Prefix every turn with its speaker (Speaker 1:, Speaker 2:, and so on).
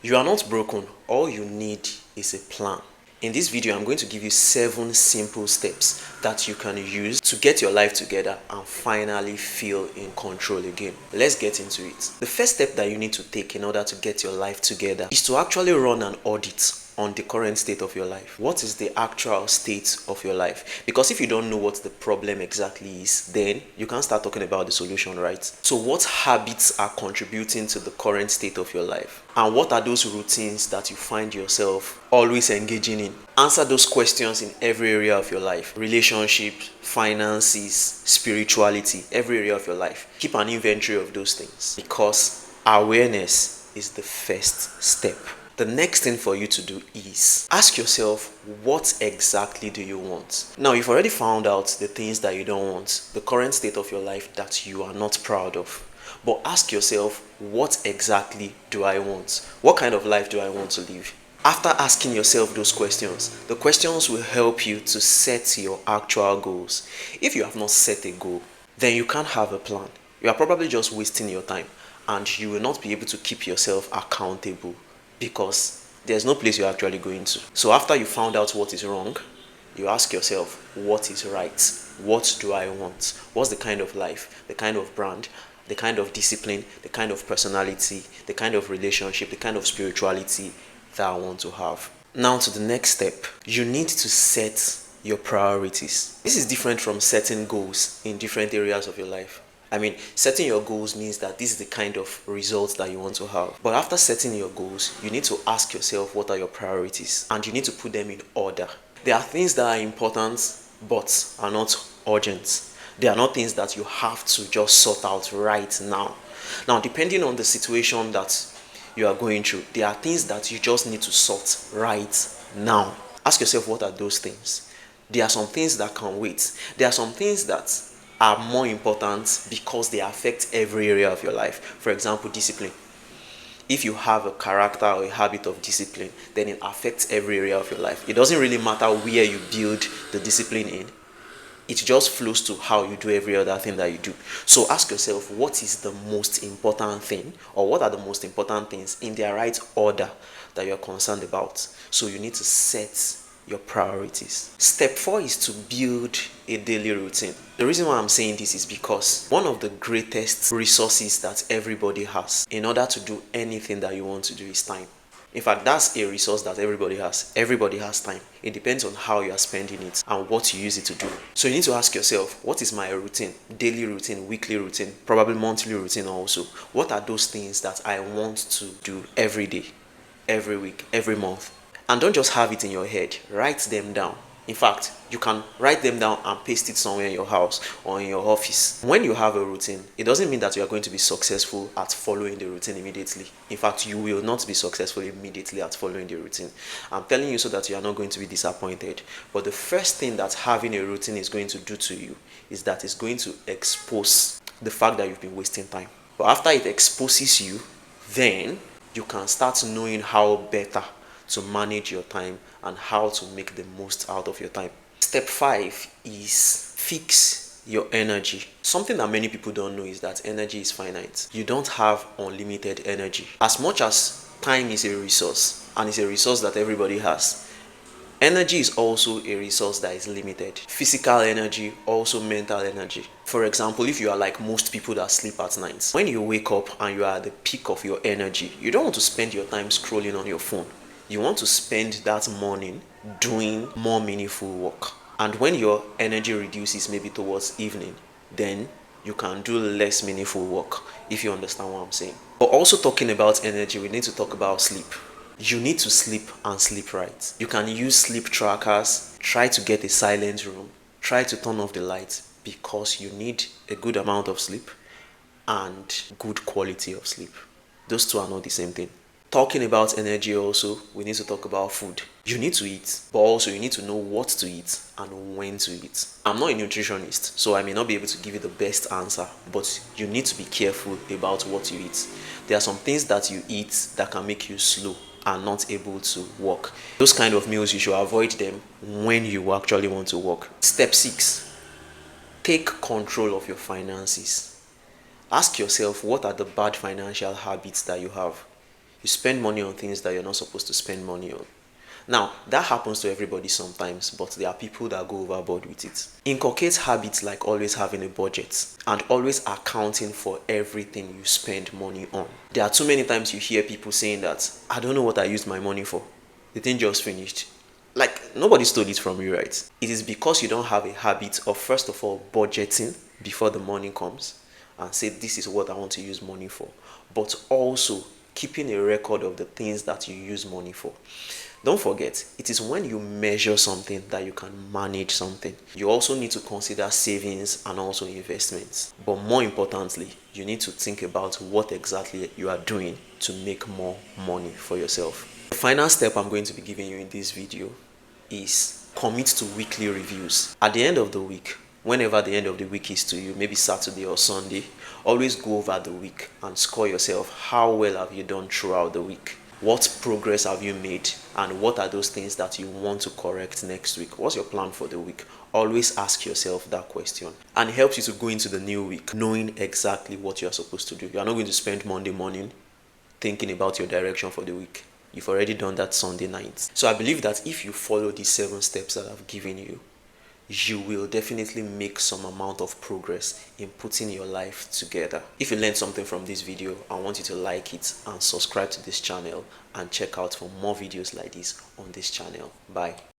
Speaker 1: You are not broken. All you need is a plan. In this video, I'm going to give you 7 simple steps that you can use to get your life together and finally feel in control again. Let's get into it. The first step that you need to take in order to get your life together is to actually run an audit on the current state of your life. What is the actual state of your life? Because if you don't know what the problem exactly is, then you can't start talking about the solution, right? So what habits are contributing to the current state of your life? And what are those routines that you find yourself always engaging in? Answer those questions in every area of your life. Relationships, finances, spirituality, every area of your life. Keep an inventory of those things, because awareness is the first step. The next thing for you to do is ask yourself, what exactly do you want? Now, you've already found out the things that you don't want, the current state of your life that you are not proud of. But ask yourself, what exactly do I want? What kind of life do I want to live? After asking yourself those questions, the questions will help you to set your actual goals. If you have not set a goal, then you can't have a plan. You are probably just wasting your time, and you will not be able to keep yourself accountable, because there's no place you're actually going to. So after you found out what is wrong, you ask yourself, what is right? What do I want? What's the kind of life, the kind of brand, the kind of discipline, the kind of personality, the kind of relationship, the kind of spirituality that I want to have? Now to the next step. You need to set your priorities. This is different from setting goals in different areas of your life. Setting your goals means that this is the kind of results that you want to have. But after setting your goals, you need to ask yourself, what are your priorities? And you need to put them in order. There are things that are important but are not urgent. There are not things that you have to just sort out right now. Now, depending on the situation that you are going through, there are things that you just need to sort right now. Ask yourself, what are those things? There are some things that can wait. There are some things that are more important because they affect every area of your life. For example, discipline. If you have a character or a habit of discipline, then it affects every area of your life. It doesn't really matter where you build the discipline in. It just flows to how you do every other thing that you do. So ask yourself, what is the most important thing, or what are the most important things in their right order that you're concerned about? So you need to set your priorities. Step 4 is to build a daily routine. The reason why I'm saying this is because one of the greatest resources that everybody has in order to do anything that you want to do is time. In fact, that's a resource that everybody has. Everybody has time. It depends on how you are spending it and what you use it to do. So you need to ask yourself, what is my routine? Daily routine, weekly routine, probably monthly routine also. What are those things that I want to do every day, every week, every month? And don't just have it in your head. Write them down. In fact, you can write them down and paste it somewhere in your house or in your office. When you have a routine, it doesn't mean that you are going to be successful at following the routine immediately. In fact, you will not be successful immediately at following the routine. I'm telling you so that you are not going to be disappointed. But the first thing that having a routine is going to do to you is that it's going to expose the fact that you've been wasting time. But after it exposes you, then you can start knowing how better to manage your time and how to make the most out of your time. Step 5 is fix your energy. Something that many people don't know is that energy is finite. You don't have unlimited energy. As much as time is a resource, and it's a resource that everybody has, energy is also a resource that is limited. Physical energy, also mental energy. For example, if you are like most people that sleep at night, when you wake up and you are at the peak of your energy, you don't want to spend your time scrolling on your phone. You want to spend that morning doing more meaningful work. And when your energy reduces maybe towards evening, then you can do less meaningful work, if you understand what I'm saying. But also talking about energy, we need to talk about sleep. You need to sleep and sleep right. You can use sleep trackers. Try to get a silent room. Try to turn off the lights, because you need a good amount of sleep and good quality of sleep. Those two are not the same thing. Talking about energy also, we need to talk about food. You need to eat, but also you need to know what to eat and when to eat. I'm not a nutritionist, so I may not be able to give you the best answer, but you need to be careful about what you eat. There are some things that you eat that can make you slow and not able to walk. Those kind of meals, you should avoid them when you actually want to walk. Step 6, take control of your finances. Ask yourself, what are the bad financial habits that you have? You spend money on things that you're not supposed to spend money on. Now, that happens to everybody sometimes, but there are people that go overboard with it. Inculcate habits like always having a budget and always accounting for everything you spend money on. There are too many times you hear people saying that, I don't know what I used my money for. The thing just finished. Like, nobody stole it from you, right? It is because you don't have a habit of, first of all, budgeting before the money comes and say, this is what I want to use money for. But also keeping a record of the things that you use money for. Don't forget, it is when you measure something that you can manage something. You also need to consider savings and also investments. But more importantly, you need to think about what exactly you are doing to make more money for yourself. The final step I'm going to be giving you in this video is commit to weekly reviews. At the end of the week, whenever the end of the week is to you, maybe Saturday or Sunday, always go over the week and score yourself. How well have you done throughout the week? What progress have you made, and what are those things that you want to correct next week? What's your plan for the week? Always ask yourself that question, and it helps you to go into the new week knowing exactly what you're supposed to do. You're not going to spend Monday morning thinking about your direction for the week. You've already done that Sunday night. So I believe that if you follow these 7 steps that I've given you, you will definitely make some amount of progress in putting your life together. If you learned something from this video, I want you to like it and subscribe to this channel and check out for more videos like this on this channel. Bye.